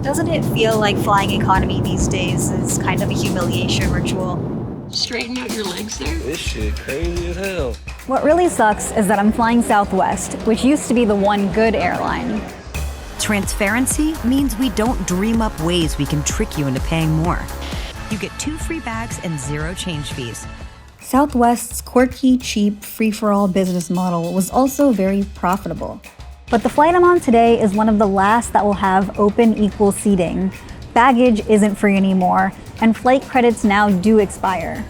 Doesn't it feel like flying economy these days is kind of a humiliation ritual? Straighten out your legs there. This shit crazy as hell. What really sucks is that I'm flying Southwest, which used to be the one good airline. Transparency means we don't dream up ways we can trick you into paying more. You get 2 free bags and 0 change fees. Southwest's quirky, cheap, free-for-all business model was also very profitable. But the flight I'm on today is one of the last that will have open, equal seating. Baggage isn't free anymore, and flight credits now do expire.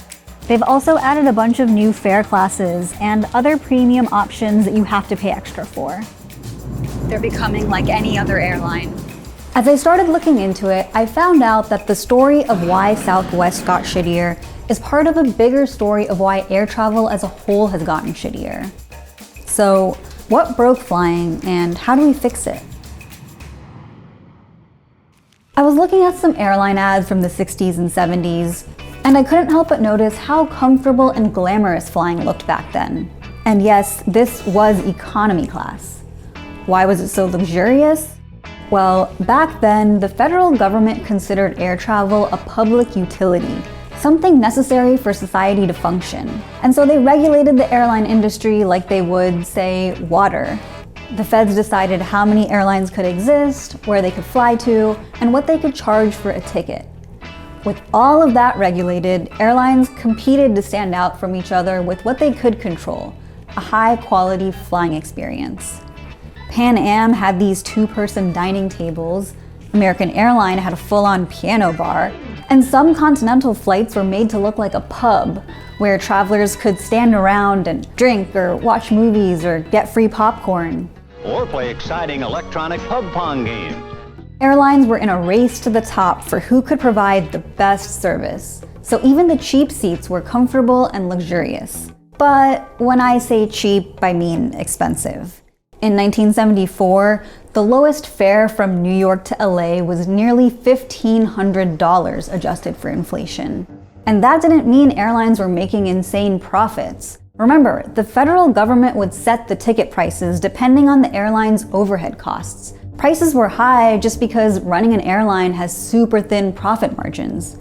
They've also added a bunch of new fare classes and other premium options that you have to pay extra for. They're becoming like any other airline. As I started looking into it, I found out that the story of why Southwest got shittier is part of a bigger story of why air travel as a whole has gotten shittier. So, what broke flying and how do we fix it? I was looking at some airline ads from the 60s and 70s, and I couldn't help but notice how comfortable and glamorous flying looked back then. And yes, this was economy class. Why was it so luxurious? Well, back then, the federal government considered air travel a public utility, something necessary for society to function. And so they regulated the airline industry like they would, say, water. The feds decided how many airlines could exist, where they could fly to, and what they could charge for a ticket. With all of that regulated, airlines competed to stand out from each other with what they could control, a high-quality flying experience. Pan Am had these 2-person dining tables, American Airline had a full-on piano bar, and some continental flights were made to look like a pub, where travelers could stand around and drink or watch movies or get free popcorn. Or play exciting electronic pub pong games. Airlines were in a race to the top for who could provide the best service, so even the cheap seats were comfortable and luxurious. But when I say cheap, I mean expensive. In 1974, the lowest fare from New York to LA was nearly $1,500 adjusted for inflation. And that didn't mean airlines were making insane profits. Remember, the federal government would set the ticket prices depending on the airline's overhead costs. Prices were high just because running an airline has super thin profit margins.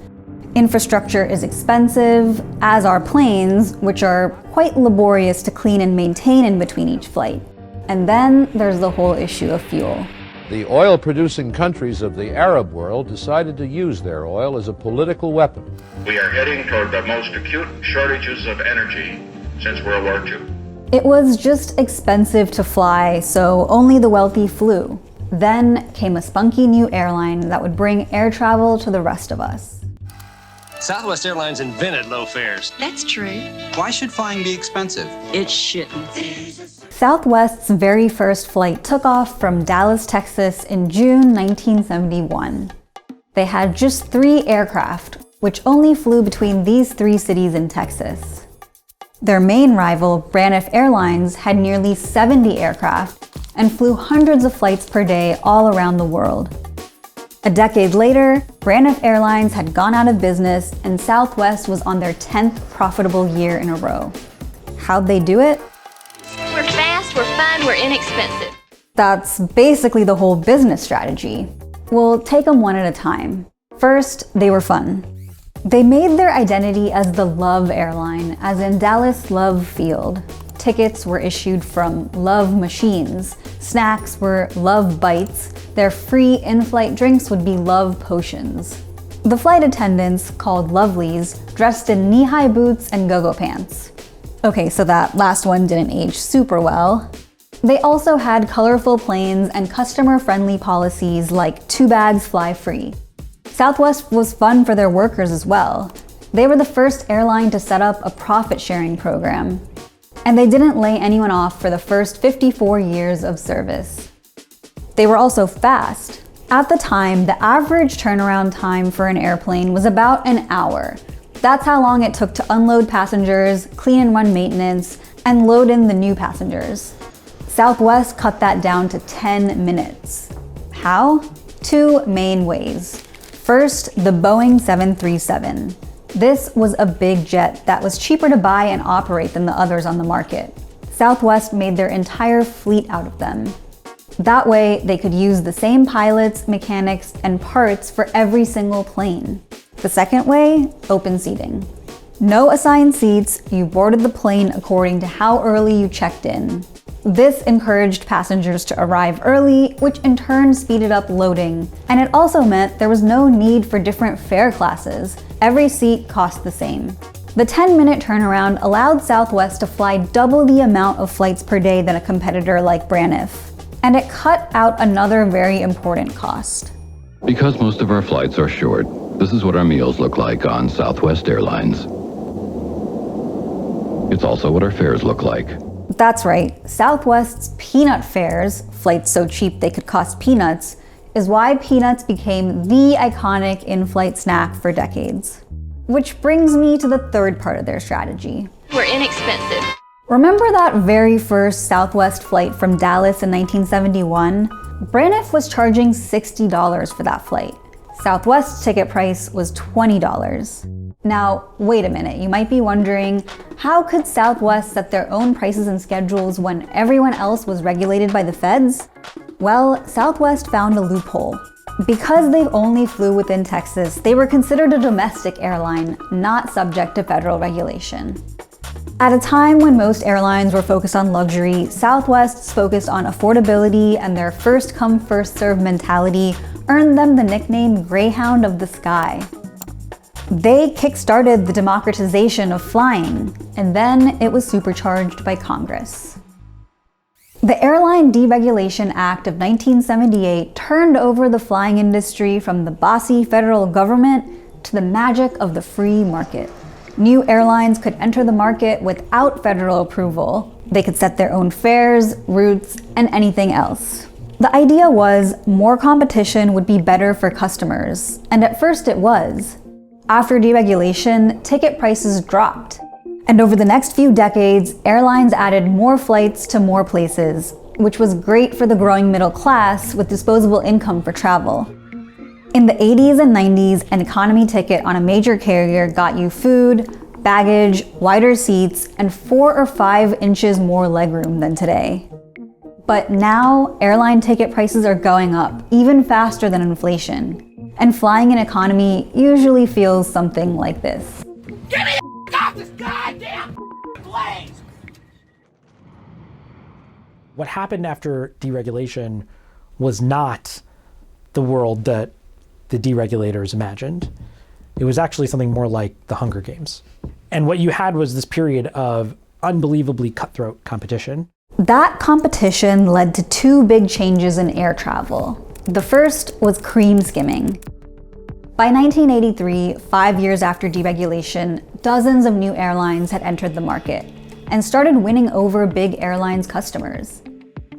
Infrastructure is expensive, as are planes, which are quite laborious to clean and maintain in between each flight. And then there's the whole issue of fuel. The oil-producing countries of the Arab world decided to use their oil as a political weapon. We are heading toward the most acute shortages of energy since World War II. It was just expensive to fly, so only the wealthy flew. Then came a spunky new airline that would bring air travel to the rest of us. Southwest Airlines invented low fares. That's true. Why should flying be expensive? It shouldn't. Southwest's very first flight took off from Dallas, Texas in June 1971. They had just 3 aircraft, which only flew between these 3 cities in Texas. Their main rival, Braniff Airlines, had nearly 70 aircraft and flew hundreds of flights per day all around the world. A decade later, Braniff Airlines had gone out of business and Southwest was on their 10th profitable year in a row. How'd they do it? We're fast, we're fun, we're inexpensive. That's basically the whole business strategy. We'll take them one at a time. First, they were fun. They made their identity as the Love Airline, as in Dallas Love Field. Tickets were issued from Love Machines. Snacks were Love Bites. Their free in-flight drinks would be Love Potions. The flight attendants, called Lovelies, dressed in knee-high boots and go-go pants. Okay, so that last one didn't age super well. They also had colorful planes and customer-friendly policies like 2 bags fly free. Southwest was fun for their workers as well. They were the first airline to set up a profit-sharing program. And they didn't lay anyone off for the first 54 years of service. They were also fast. At the time, the average turnaround time for an airplane was about an hour. That's how long it took to unload passengers, clean and run maintenance, and load in the new passengers. Southwest cut that down to 10 minutes. How? 2 main ways. First, the Boeing 737. This was a big jet that was cheaper to buy and operate than the others on the market. Southwest made their entire fleet out of them. That way, they could use the same pilots, mechanics, and parts for every single plane. The second way, open seating. No assigned seats, you boarded the plane according to how early you checked in. This encouraged passengers to arrive early, which in turn speeded up loading. And it also meant there was no need for different fare classes. Every seat cost the same. The 10-minute turnaround allowed Southwest to fly double the amount of flights per day than a competitor like Braniff. And it cut out another very important cost. Because most of our flights are short, this is what our meals look like on Southwest Airlines. It's also what our fares look like. That's right, Southwest's peanut fares, flights so cheap they could cost peanuts, is why peanuts became the iconic in-flight snack for decades. Which brings me to the third part of their strategy. We're inexpensive. Remember that very first Southwest flight from Dallas in 1971? Braniff was charging $60 for that flight. Southwest's ticket price was $20. Now, wait a minute, you might be wondering, how could Southwest set their own prices and schedules when everyone else was regulated by the feds? Well, Southwest found a loophole. Because they only flew within Texas, they were considered a domestic airline, not subject to federal regulation. At a time when most airlines were focused on luxury, Southwest's focus on affordability and their first-come, first-served mentality earned them the nickname Greyhound of the Sky. They kick-started the democratization of flying, and then it was supercharged by Congress. The Airline Deregulation Act of 1978 turned over the flying industry from the bossy federal government to the magic of the free market. New airlines could enter the market without federal approval. They could set their own fares, routes, and anything else. The idea was more competition would be better for customers, and at first it was. After deregulation, ticket prices dropped. And over the next few decades, airlines added more flights to more places, which was great for the growing middle class with disposable income for travel. In the 80s and 90s, an economy ticket on a major carrier got you food, baggage, wider seats, and 4 or 5 inches more legroom than today. But now, airline ticket prices are going up, even faster than inflation. And flying in economy usually feels something like this. Get me the off this goddamn place! What happened after deregulation was not the world that the deregulators imagined. It was actually something more like the Hunger Games. And what you had was this period of unbelievably cutthroat competition. That competition led to 2 big changes in air travel. The first was cream skimming. By 1983, 5 years after deregulation, dozens of new airlines had entered the market and started winning over big airlines customers.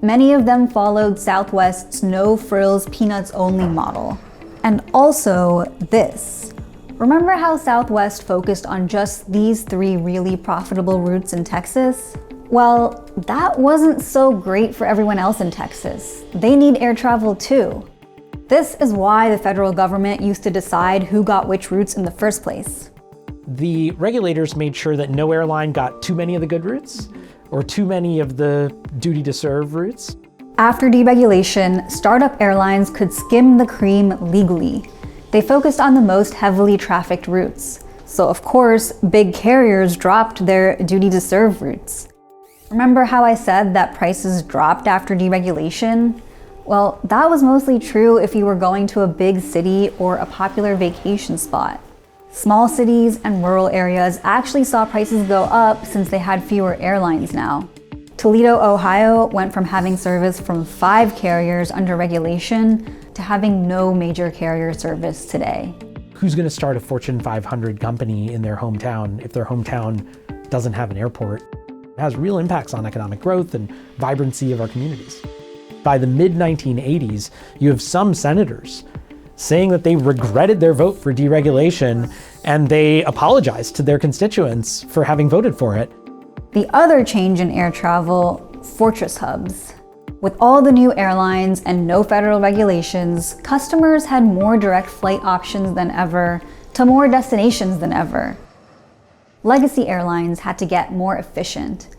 Many of them followed Southwest's no-frills, peanuts-only model. And also this. Remember how Southwest focused on just these 3 really profitable routes in Texas? Well, that wasn't so great for everyone else in Texas. They need air travel too. This is why the federal government used to decide who got which routes in the first place. The regulators made sure that no airline got too many of the good routes or too many of the duty to serve routes. After deregulation, startup airlines could skim the cream legally. They focused on the most heavily trafficked routes. So of course, big carriers dropped their duty to serve routes. Remember how I said that prices dropped after deregulation? Well, that was mostly true if you were going to a big city or a popular vacation spot. Small cities and rural areas actually saw prices go up since they had fewer airlines now. Toledo, Ohio went from having service from 5 carriers under regulation to having no major carrier service today. Who's going to start a Fortune 500 company in their hometown if their hometown doesn't have an airport? It has real impacts on economic growth and vibrancy of our communities. By the mid-1980s, you have some senators saying that they regretted their vote for deregulation and they apologized to their constituents for having voted for it. The other change in air travel, fortress hubs. With all the new airlines and no federal regulations, customers had more direct flight options than ever to more destinations than ever. Legacy airlines had to get more efficient.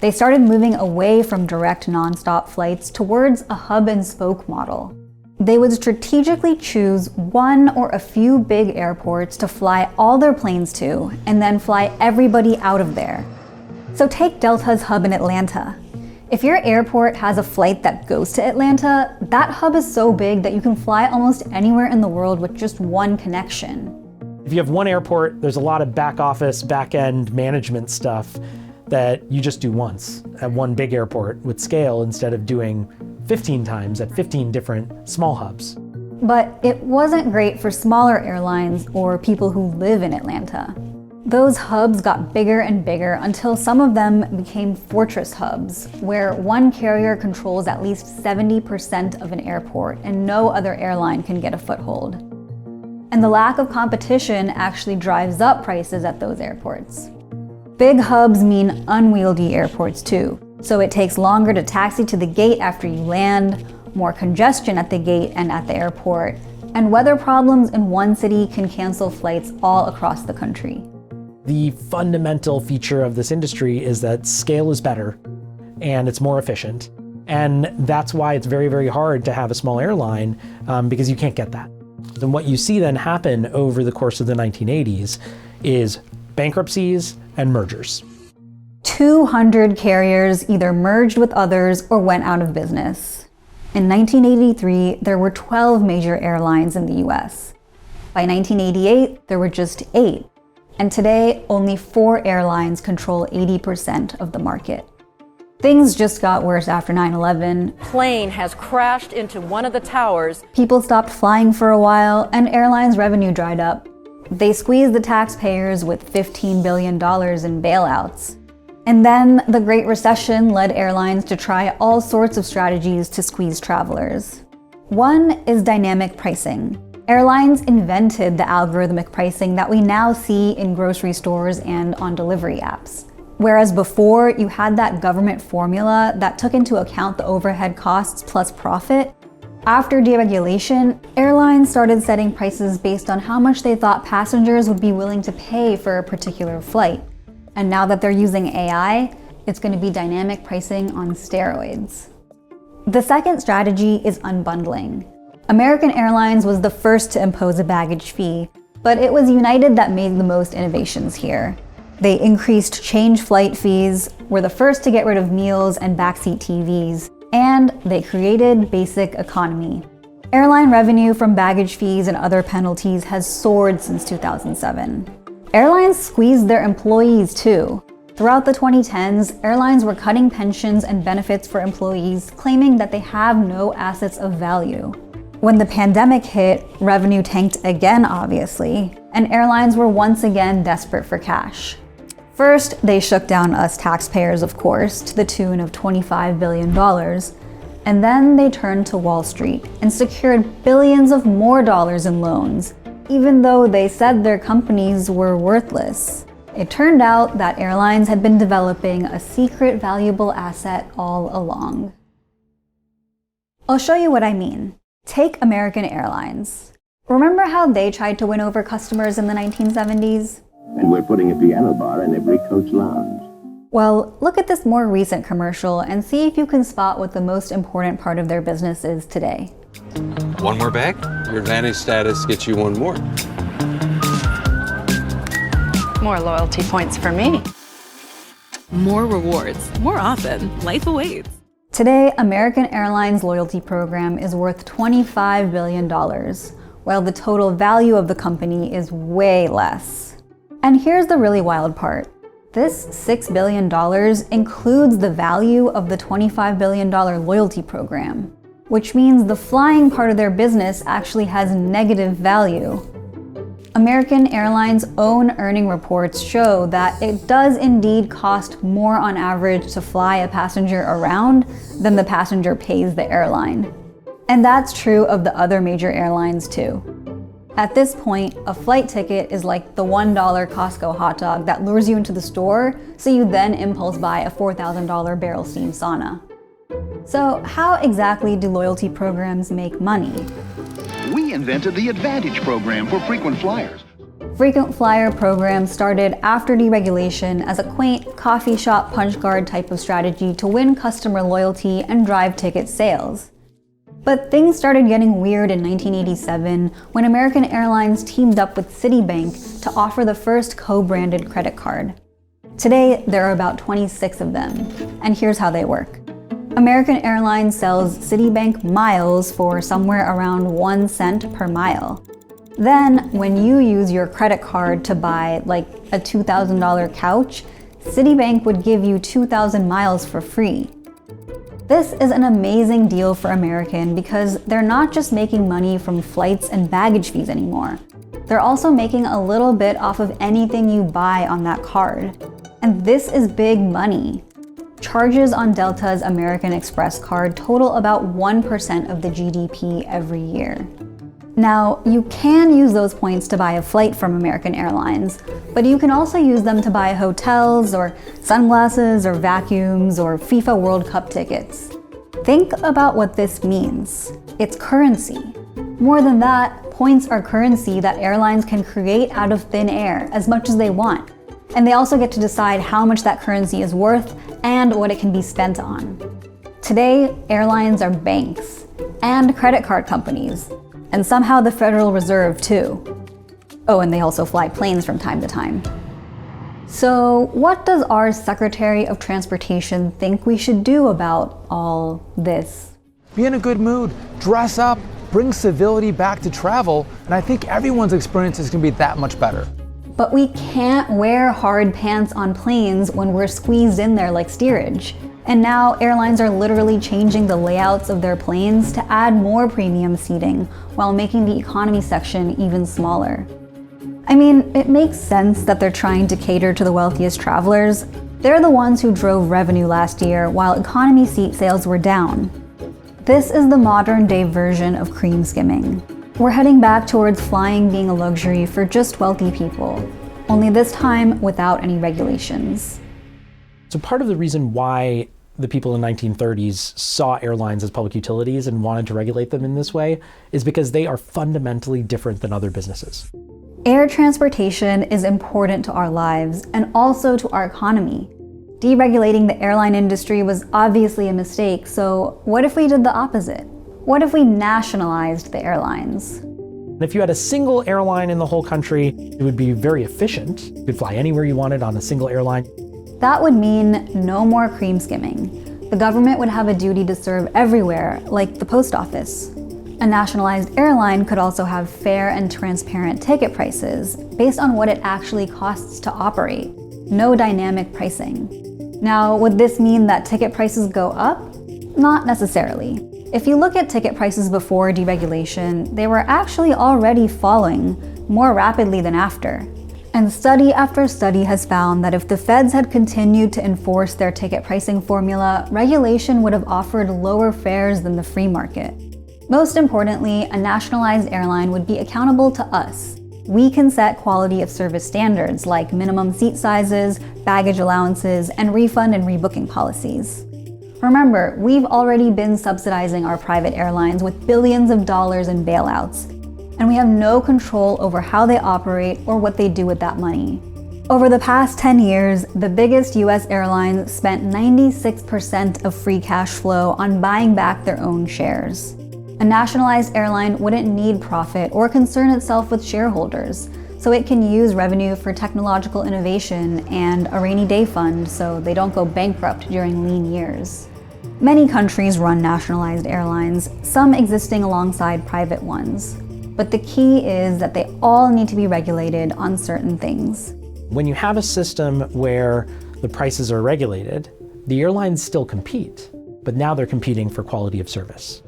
They started moving away from direct nonstop flights towards a hub and spoke model. They would strategically choose one or a few big airports to fly all their planes to, and then fly everybody out of there. So take Delta's hub in Atlanta. If your airport has a flight that goes to Atlanta, that hub is so big that you can fly almost anywhere in the world with just one connection. If you have one airport, there's a lot of back office, back end management stuff that you just do once at one big airport with scale instead of doing 15 times at 15 different small hubs. But it wasn't great for smaller airlines or people who live in Atlanta. Those hubs got bigger and bigger until some of them became fortress hubs, where one carrier controls at least 70% of an airport and no other airline can get a foothold. And the lack of competition actually drives up prices at those airports. Big hubs mean unwieldy airports too, so it takes longer to taxi to the gate after you land, more congestion at the gate and at the airport, and weather problems in one city can cancel flights all across the country. The fundamental feature of this industry is that scale is better and it's more efficient. And that's why it's very, very hard to have a small airline because you can't get that. And what you see then happen over the course of the 1980s is bankruptcies and mergers. 200 carriers either merged with others or went out of business. In 1983, there were 12 major airlines in the US. By 1988, there were just 8. And today, only 4 airlines control 80% of the market. Things just got worse after 9/11. Plane has crashed into one of the towers. People stopped flying for a while, and airlines' revenue dried up. They squeezed the taxpayers with $15 billion in bailouts. And then the Great Recession led airlines to try all sorts of strategies to squeeze travelers. One is dynamic pricing. Airlines invented the algorithmic pricing that we now see in grocery stores and on delivery apps. Whereas before, you had that government formula that took into account the overhead costs plus profit. After deregulation, airlines started setting prices based on how much they thought passengers would be willing to pay for a particular flight. And now that they're using AI, it's going to be dynamic pricing on steroids. The second strategy is unbundling. American Airlines was the first to impose a baggage fee, but it was United that made the most innovations here. They increased change flight fees, were the first to get rid of meals and backseat TVs, and they created basic economy. Airline revenue from baggage fees and other penalties has soared since 2007. Airlines squeezed their employees too. Throughout the 2010s, airlines were cutting pensions and benefits for employees, claiming that they have no assets of value. When the pandemic hit, revenue tanked again, obviously, and airlines were once again desperate for cash. First, they shook down us taxpayers, of course, to the tune of $25 billion, and then they turned to Wall Street and secured billions of more dollars in loans, even though they said their companies were worthless. It turned out that airlines had been developing a secret valuable asset all along. I'll show you what I mean. Take American Airlines. Remember how they tried to win over customers in the 1970s? And we're putting a piano bar in every coach lounge. Well, look at this more recent commercial and see if you can spot what the most important part of their business is today. One more bag? Your advantage status gets you one more. More loyalty points for me. More rewards, more often. Life awaits. Today, American Airlines loyalty program is worth $25 billion, while the total value of the company is way less. And here's the really wild part. This $6 billion includes the value of the $25 billion loyalty program, which means the flying part of their business actually has negative value. American Airlines' own earning reports show that it does indeed cost more on average to fly a passenger around than the passenger pays the airline. And that's true of the other major airlines too. At this point, a flight ticket is like the $1 Costco hot dog that lures you into the store, so you then impulse buy a $4,000 barrel steam sauna. So how exactly do loyalty programs make money? We invented the Advantage program for frequent flyers. frequent flyer program started after deregulation as a quaint coffee shop punch card type of strategy to win customer loyalty and drive ticket sales. But things started getting weird in 1987 when American Airlines teamed up with Citibank to offer the first co-branded credit card. Today, there are about 26 of them, and here's how they work. American Airlines sells Citibank miles for somewhere around 1 cent per mile. Then, when you use your credit card to buy like a $2,000 couch, Citibank would give you 2,000 miles for free. This is an amazing deal for American because they're not just making money from flights and baggage fees anymore. They're also making a little bit off of anything you buy on that card. And this is big money. Charges on Delta's American Express card total about 1% of the GDP every year. Now, you can use those points to buy a flight from American Airlines, but you can also use them to buy hotels or sunglasses or vacuums or FIFA World Cup tickets. Think about what this means. It's currency. More than that, points are currency that airlines can create out of thin air as much as they want. And they also get to decide how much that currency is worth and what it can be spent on. Today, airlines are banks and credit card companies, and somehow the Federal Reserve too. Oh, and they also fly planes from time to time. So what does our Secretary of Transportation think we should do about all this? Be in a good mood, dress up, bring civility back to travel, and I think everyone's experience is gonna be that much better. But we can't wear hard pants on planes when we're squeezed in there like steerage. And now airlines are literally changing the layouts of their planes to add more premium seating while making the economy section even smaller. I mean, it makes sense that they're trying to cater to the wealthiest travelers. They're the ones who drove revenue last year while economy seat sales were down. This is the modern day version of cream skimming. We're heading back towards flying being a luxury for just wealthy people, only this time without any regulations. So part of the reason why the people in the 1930s saw airlines as public utilities and wanted to regulate them in this way is because they are fundamentally different than other businesses. Air transportation is important to our lives and also to our economy. Deregulating the airline industry was obviously a mistake, so what if we did the opposite? What if we nationalized the airlines? And if you had a single airline in the whole country, it would be very efficient. You could fly anywhere you wanted on a single airline. That would mean no more cream skimming. The government would have a duty to serve everywhere, like the post office. A nationalized airline could also have fair and transparent ticket prices based on what it actually costs to operate. No dynamic pricing. Now, would this mean that ticket prices go up? Not necessarily. If you look at ticket prices before deregulation, they were actually already falling more rapidly than after. And study after study has found that if the feds had continued to enforce their ticket pricing formula, regulation would have offered lower fares than the free market. Most importantly, a nationalized airline would be accountable to us. We can set quality of service standards like minimum seat sizes, baggage allowances, and refund and rebooking policies. Remember, we've already been subsidizing our private airlines with billions of dollars in bailouts, and we have no control over how they operate or what they do with that money. Over the past 10 years, the biggest US airlines spent 96% of free cash flow on buying back their own shares. A nationalized airline wouldn't need profit or concern itself with shareholders, so it can use revenue for technological innovation and a rainy day fund so they don't go bankrupt during lean years. Many countries run nationalized airlines, some existing alongside private ones. But the key is that they all need to be regulated on certain things. When you have a system where the prices are regulated, the airlines still compete, but now they're competing for quality of service.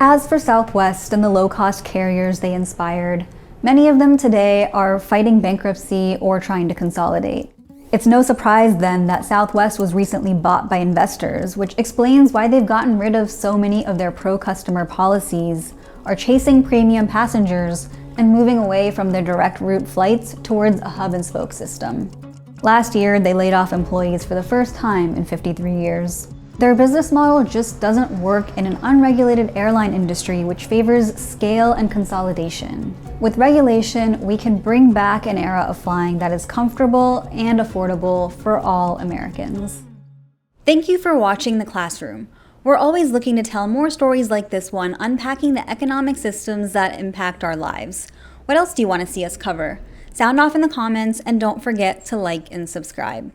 As for Southwest and the low-cost carriers they inspired, many of them today are fighting bankruptcy or trying to consolidate. It's no surprise then that Southwest was recently bought by investors, which explains why they've gotten rid of so many of their pro-customer policies, are chasing premium passengers, and moving away from their direct route flights towards a hub-and-spoke system. Last year, they laid off employees for the first time in 53 years. Their business model just doesn't work in an unregulated airline industry which favors scale and consolidation. With regulation, we can bring back an era of flying that is comfortable and affordable for all Americans. Thank you for watching The Classroom. We're always looking to tell more stories like this one, unpacking the economic systems that impact our lives. What else do you want to see us cover? Sound off in the comments, and don't forget to like and subscribe.